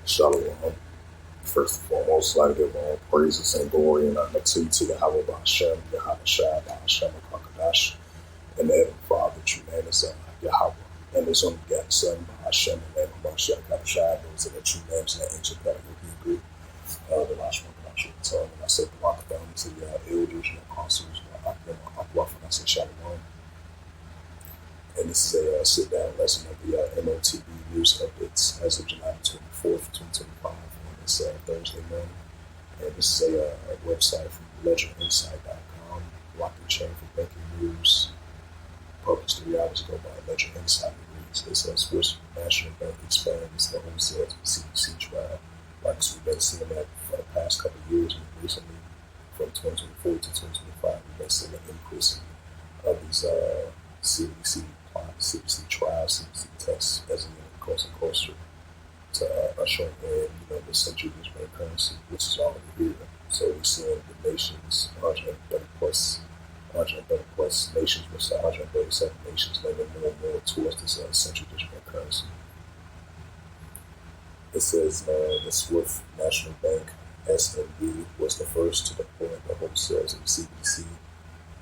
Shalom. First and foremost, I give all praises and glory and honor to Yahweh Ba'Shem, Yahweh Shai, Ba'Shem, Kakadash, and the Heavenly Father, true name is Yahweh, and His only begotten Son, Ba'Shem, and the name of Ba'Shem, Kakashai, those are the true names in the ancient Hebrew, the last one that I should tell, and I said the rock down to the elders and apostles, and I said Shalom. And this is a sit-down lesson of the M.O.T.B news updates as of July 24th, 2025 on this Thursday morning. And this is a website from ledgerinsight.com, blockchain for banking news, published 3 hours ago by Ledger Insight. It says Swiss National Bank expands the wholesale CBC trial. Like we've been seeing that for the past couple of years, and recently from 2024 to 2025, we've been seeing an increase of these CBC trials, CBC tests as it gets closer and closer to ushering in, the central digital currency, which is already here. So we're seeing the nations, 130 plus nations, versus 137 nations, leaning more and more towards this central digital currency. It says the Swiss National Bank (SNB) was the first to deploy the wholesales of CBDC.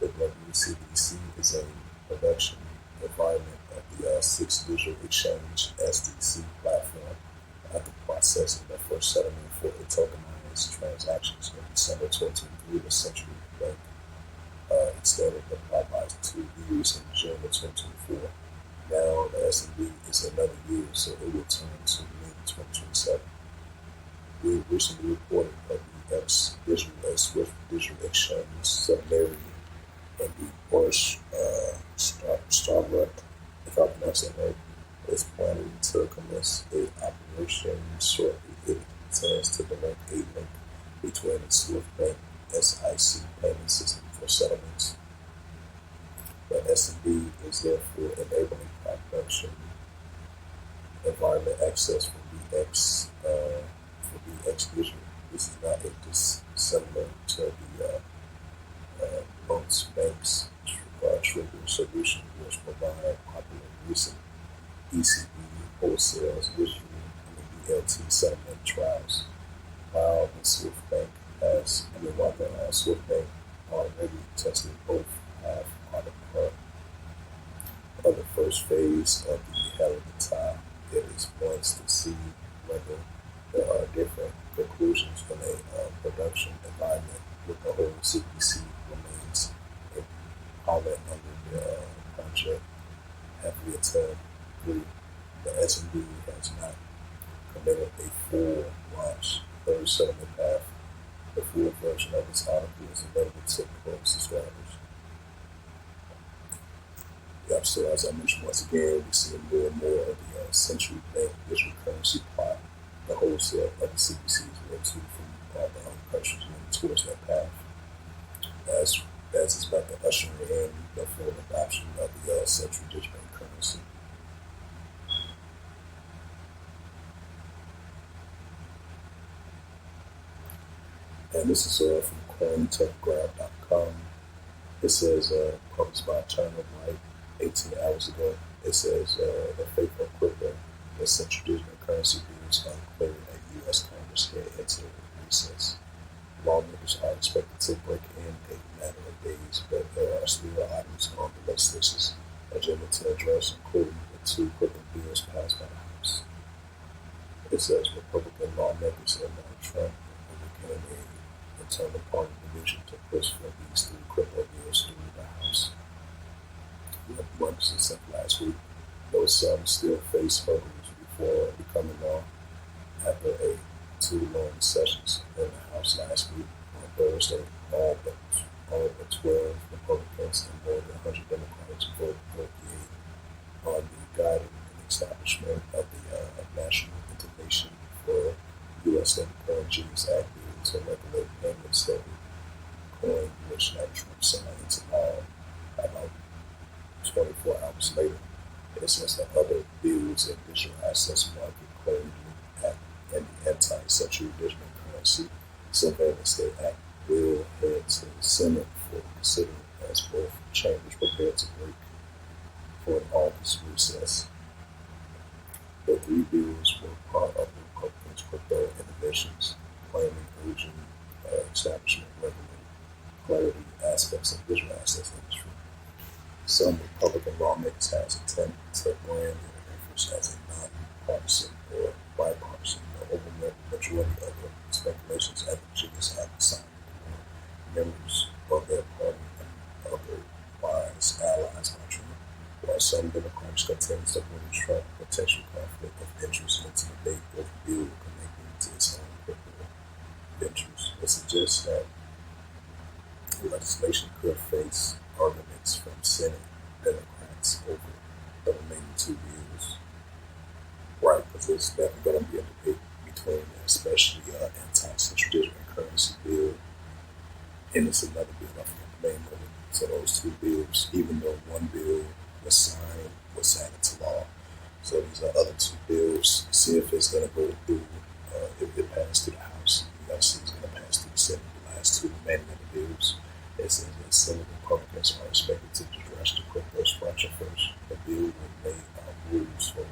The CBDC is a production environment of the Sixth Digital Exchange (SDC) platform after processing the first settlement for a tokenized transactions in December 2023. The Central Bank extended the pipelines 2 years in June of 2024. Now the SNB is another year, so it will turn to mid-2027. We recently reported that the Swift Digital Exchange subsidiary and the Porsche Starbuck, if I pronounce that right, is planning to commence a operation shortly. It intends to direct a link between the Swift Bank SIC payment system for settlements. The S&B is therefore enabling production environment access for BX Digital. This is not a dissimilar to the Bank's trigger solution, which provide popular recent ECB wholesales visual and BLT settlement trials. While the Swift Bank already tested both half on the part of the first phase of the hell of the time, it is points to see whether there are different conclusions in a production environment with the whole CBC remains in pilot under the project Aviator 3. The S&B has not committed a full launch third settlement path. The full version of this article is available to pro subscribers. Yep, so as I mentioned once again, we see more and more of the central bank digital currency plot, the wholesale of the CBCs will too from all the other countries moving towards that path. As it's about to usher in the full adoption of the central digital currency. And this is from CoinTechGraph.com. It says, published by China White 18 hours ago. It says, the faithful crypto, the central digital currency bills unclear at U.S. Congress head into recess. Lawmakers are expected to break in a matter of days, but there are still items on the legislature's agenda to address, including the 2 crypto bills passed by the House. It says Republican lawmakers and Donald Trump became an internal party division to push for these 3 crypto bills through the House. Representatives said last week, though some still face hurdles before becoming law after 2 long sessions in the House last week. On Thursday, all but 12 Republicans and more than 100 Democrats voted on the guiding and establishment of the National Integration for U.S. Stablecoin Genius Act to regulate payment stablecoin, which Trump signed into law about 24 hours later. It says that other bills in digital assets market claim and the anti-central digital currency surveillance state act will head to the Senate for consideration as both chambers prepare to break for an August recess. The 3 bills were part of the Republican against crypto innovations, claiming urgent establishment regulating clarity aspects of digital assets industry. Some Republican lawmakers have attempted to brand their efforts as a nonpartisan or bipartisan. The overwhelming majority of the speculations at the genocide signed members of their party and otherwise allies by Trump, while some Democrats continue to bring Trump potential conflict of interest into the debate over the bill connecting to its own crypto ventures. It suggests that legislation could face arguments from Senate Democrats over the remaining two bills. Right, because there's definitely going to be a debate between, especially anti-central digital currency bill, and it's another bill, I forget the name of it. So those two bills, even though one bill was signed, was added to law. So these are other two bills. See if it's going to go through, if it passed through the House. You got to see if it's going to pass through the Senate. The last two remaining of the bills. It says that Senate Republicans are expected to address the crypto structure first. The bill will make rules for